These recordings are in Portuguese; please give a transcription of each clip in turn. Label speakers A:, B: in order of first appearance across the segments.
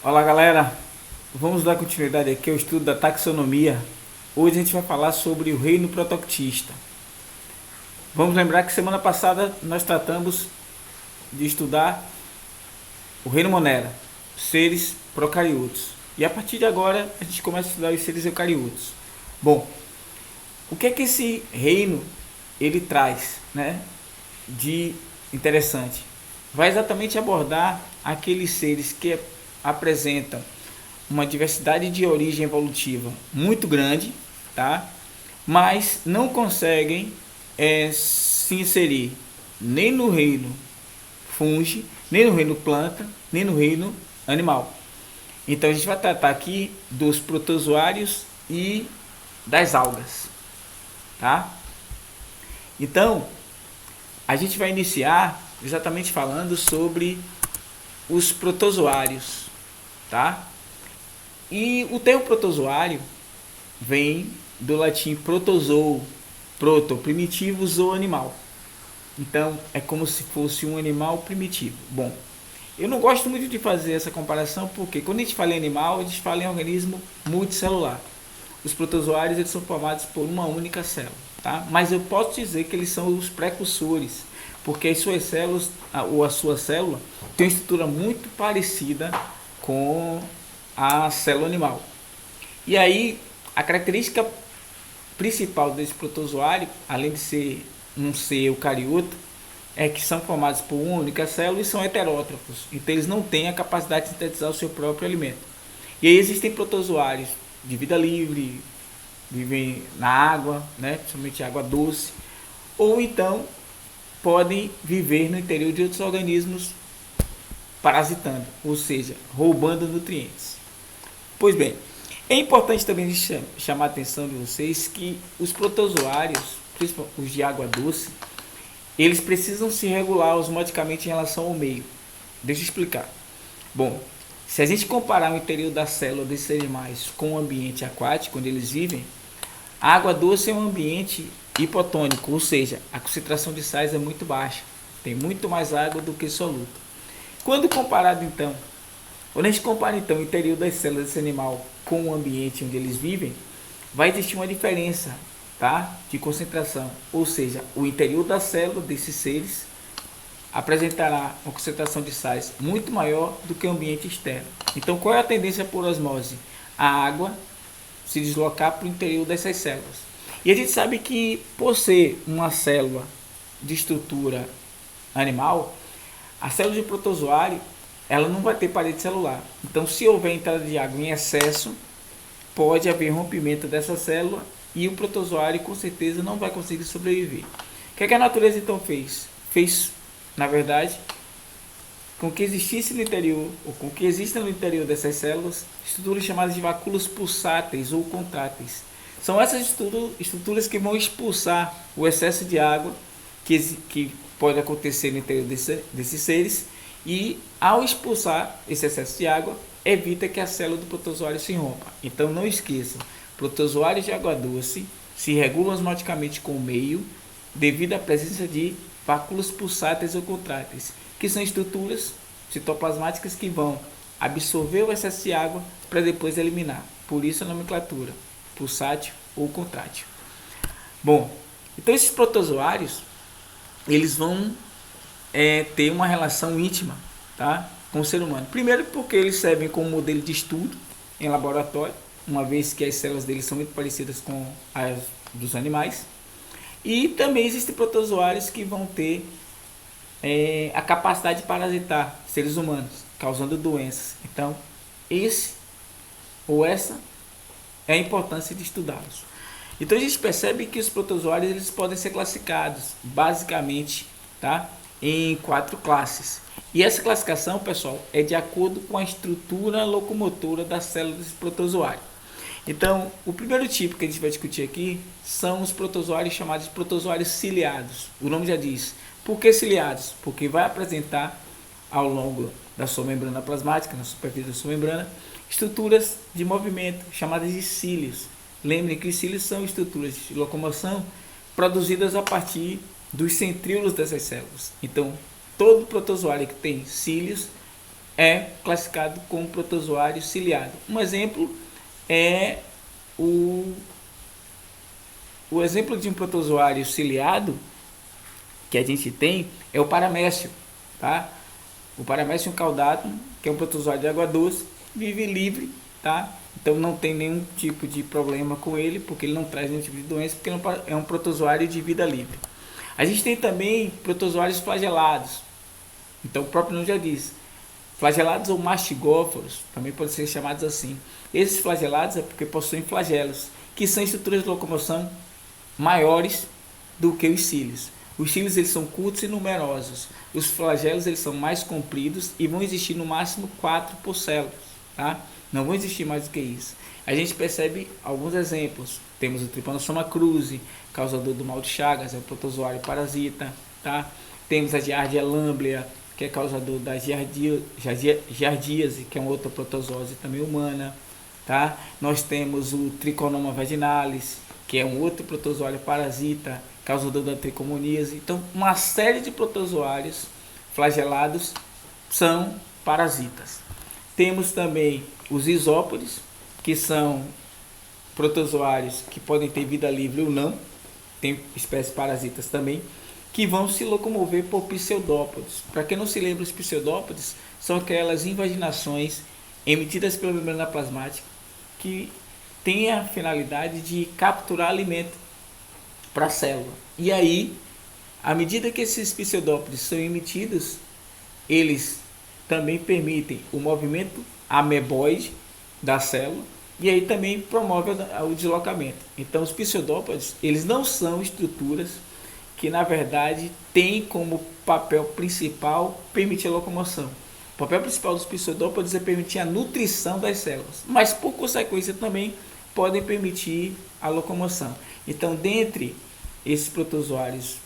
A: Olá galera, vamos dar continuidade aqui ao estudo da taxonomia. Hoje a gente vai falar sobre o reino protoctista. Vamos lembrar que semana passada nós tratamos de estudar o reino monera, seres procariotos. E a partir de agora a gente começa a estudar os seres eucariotos. Bom, o que é que esse reino ele traz, né, de interessante? Vai exatamente abordar aqueles seres que apresentam uma diversidade de origem evolutiva muito grande, tá? Mas não conseguem se inserir nem no reino fungi, nem no reino planta, nem no reino animal. Então a gente vai tratar aqui dos protozoários e das algas, tá? Então a gente vai iniciar exatamente falando sobre os protozoários, tá? E o termo protozoário vem do latim protozoo, proto, primitivo, zoo, animal. Então é como se fosse um animal primitivo. Bom, eu não gosto muito de fazer essa comparação porque quando a gente fala em animal, a gente fala em organismo multicelular. Os protozoários eles são formados por uma única célula, tá? Mas eu posso dizer que eles são os precursores, porque as suas células, ou a sua célula, tem uma estrutura muito parecida com a célula animal. E aí, a característica principal desse protozoário, além de ser um ser eucarioto, é que são formados por uma única célula e são heterótrofos. Então, eles não têm a capacidade de sintetizar o seu próprio alimento. E aí existem protozoários de vida livre, vivem na água, né, principalmente água doce, ou então podem viver no interior de outros organismos parasitando, ou seja, roubando nutrientes. Pois bem, é importante também chamar a atenção de vocês que os protozoários, principalmente os de água doce, eles precisam se regular osmoticamente em relação ao meio. Deixa eu explicar. Bom, se a gente comparar o interior da célula desses animais com o ambiente aquático onde eles vivem, a água doce é um ambiente hipotônico, ou seja, a concentração de sais é muito baixa, tem muito mais água do que soluto. Quando a gente compara então o interior das células desse animal com o ambiente onde eles vivem, vai existir uma diferença, tá, de concentração, ou seja, o interior da célula desses seres apresentará uma concentração de sais muito maior do que o ambiente externo. Então, qual é a tendência por osmose? A água se deslocar para o interior dessas células. E a gente sabe que, por ser uma célula de estrutura animal, a célula de protozoário ela não vai ter parede celular. Então, se houver entrada de água em excesso, pode haver rompimento dessa célula e o protozoário com certeza não vai conseguir sobreviver. O que a natureza então fez? Fez, na verdade, com que existisse no interior, ou com que exista no interior dessas células, estruturas chamadas de vacúolos pulsáteis ou contráteis. São essas estruturas que vão expulsar o excesso de água que pode acontecer no interior desses seres, e ao expulsar esse excesso de água, evita que a célula do protozoário se rompa. Então não esqueçam, protozoários de água doce se regulam osmoticamente com o meio devido à presença de vacúolos pulsáteis ou contráteis, que são estruturas citoplasmáticas que vão absorver o excesso de água para depois eliminar. Por isso a nomenclatura, pulsátil ou contrátil. Bom, então esses protozoários, eles vão ter uma relação íntima, tá, com o ser humano. Primeiro porque eles servem como modelo de estudo em laboratório, uma vez que as células deles são muito parecidas com as dos animais. E também existem protozoários que vão ter a capacidade de parasitar seres humanos, causando doenças. Então, essa é a importância de estudá-los. Então, a gente percebe que os protozoários eles podem ser classificados, basicamente, tá, em 4 classes. E essa classificação, pessoal, é de acordo com a estrutura locomotora da célula desse protozoário. Então, o primeiro tipo que a gente vai discutir aqui são os protozoários chamados de protozoários ciliados. O nome já diz. Por que ciliados? Porque vai apresentar ao longo da sua membrana plasmática, na superfície da sua membrana, estruturas de movimento chamadas de cílios. Lembrem que os cílios são estruturas de locomoção produzidas a partir dos centríolos dessas células. Então, todo protozoário que tem cílios é classificado como protozoário ciliado. Um exemplo é o exemplo de um protozoário ciliado que a gente tem é o paramécio, tá? O paramécio caudatum, que é um protozoário de água doce, vive livre, tá? Então não tem nenhum tipo de problema com ele, porque ele não traz nenhum tipo de doença, porque é um protozoário de vida livre. A gente tem também protozoários flagelados. Então o próprio nome já diz. Flagelados ou mastigóforos, também podem ser chamados assim. Esses flagelados é porque possuem flagelos, que são estruturas de locomoção maiores do que os cílios. Os cílios eles são curtos e numerosos. Os flagelos eles são mais compridos e vão existir no máximo 4 por célula, tá? Não vão existir mais do que isso. A gente percebe alguns exemplos. Temos o Trypanosoma cruzi, causador do mal de Chagas, é um protozoário parasita, tá? Temos a Giardia lamblia, que é causador da giardíase, que é uma outra protozoose também humana, tá? Nós temos o Trichonoma vaginalis, que é um outro protozoário parasita, causador da tricomoníase. Então, uma série de protozoários flagelados são parasitas. Temos também os isópodes, que são protozoários que podem ter vida livre ou não, tem espécies parasitas também, que vão se locomover por pseudópodes. Para quem não se lembra, os pseudópodes são aquelas invaginações emitidas pela membrana plasmática que tem a finalidade de capturar alimento para a célula. E aí, à medida que esses pseudópodes são emitidos, eles também permitem o movimento ameboide da célula e aí também promove o deslocamento. Então, os pseudópodes, eles não são estruturas que, na verdade, têm como papel principal permitir a locomoção. O papel principal dos pseudópodes é permitir a nutrição das células, mas, por consequência, também podem permitir a locomoção. Então, dentre esses protozoários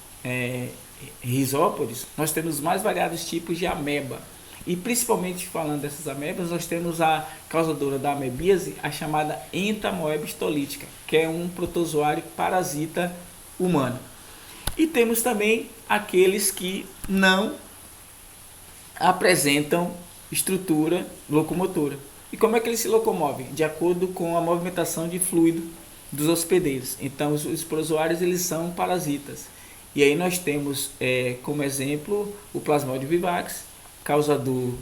A: risópodes, nós temos mais variados tipos de ameba. E principalmente falando dessas amebas, nós temos a causadora da amebíase, a chamada Entamoeba histolítica, que é um protozoário parasita humano. E temos também aqueles que não apresentam estrutura locomotora. E como é que eles se locomovem? De acordo com a movimentação de fluido dos hospedeiros. Então, os protozoários eles são parasitas. E aí nós temos como exemplo o Plasmodium vivax, causador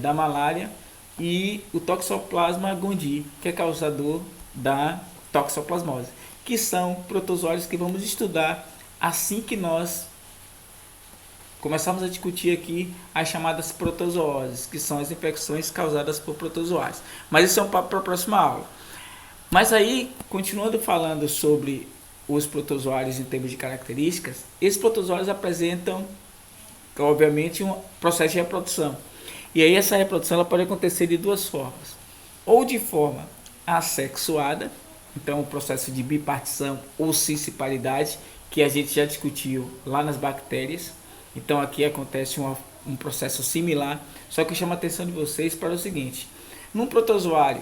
A: da malária, e o Toxoplasma gondii, que é causador da toxoplasmose, que são protozoários que vamos estudar assim que nós começamos a discutir aqui as chamadas protozooses, que são as infecções causadas por protozoários. Mas isso é um papo para a próxima aula. Mas aí, continuando falando sobre os protozoários em termos de características, esses protozoários apresentam, obviamente, um processo de reprodução. E aí essa reprodução ela pode acontecer de duas formas. Ou de forma assexuada, então o processo de bipartição ou cisparidade, que a gente já discutiu lá nas bactérias. Então aqui acontece um processo similar, só que eu chamo a atenção de vocês para o seguinte: num protozoário,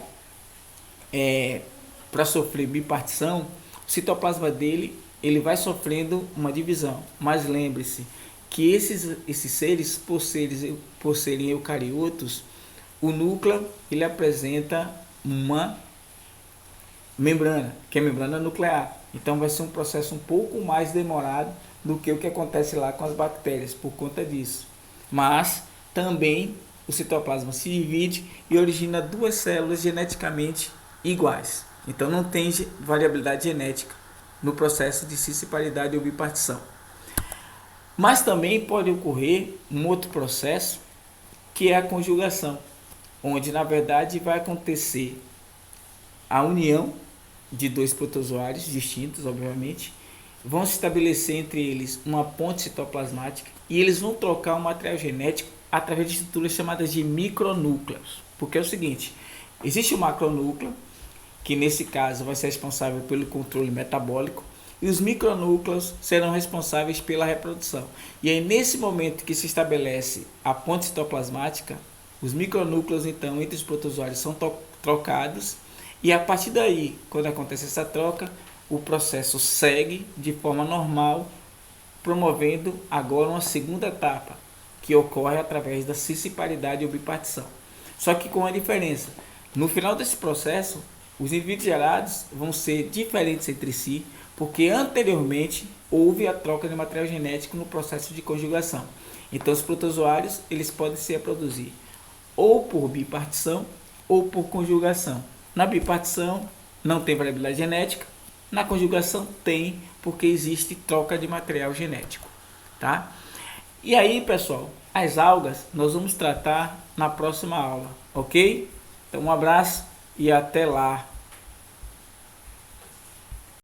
A: para sofrer bipartição, o citoplasma dele ele vai sofrendo uma divisão. Mas lembre-se que esses seres, por serem eucariotos, o núcleo ele apresenta uma membrana, que é a membrana nuclear. Então vai ser um processo um pouco mais demorado do que o que acontece lá com as bactérias, por conta disso. Mas também o citoplasma se divide e origina duas células geneticamente iguais. Então não tem variabilidade genética no processo de cisparidade ou bipartição. Mas também pode ocorrer um outro processo, que é a conjugação, onde na verdade vai acontecer a união de dois protozoários distintos, obviamente, vão se estabelecer entre eles uma ponte citoplasmática e eles vão trocar o material genético através de estruturas chamadas de micronúcleos. Porque é o seguinte, existe o macronúcleo, que nesse caso vai ser responsável pelo controle metabólico, e os micronúcleos serão responsáveis pela reprodução. E aí nesse momento que se estabelece a ponte citoplasmática, os micronúcleos então entre os protozoários são trocados, e a partir daí, quando acontece essa troca, o processo segue de forma normal, promovendo agora uma segunda etapa, que ocorre através da cisciparidade ou bipartição. Só que com a diferença, no final desse processo, os indivíduos gerados vão ser diferentes entre si, porque anteriormente houve a troca de material genético no processo de conjugação. Então os protozoários eles podem se reproduzir ou por bipartição ou por conjugação. Na bipartição não tem variabilidade genética, na conjugação tem, porque existe troca de material genético, tá? E aí, pessoal, as algas nós vamos tratar na próxima aula, ok? Então um abraço e até lá.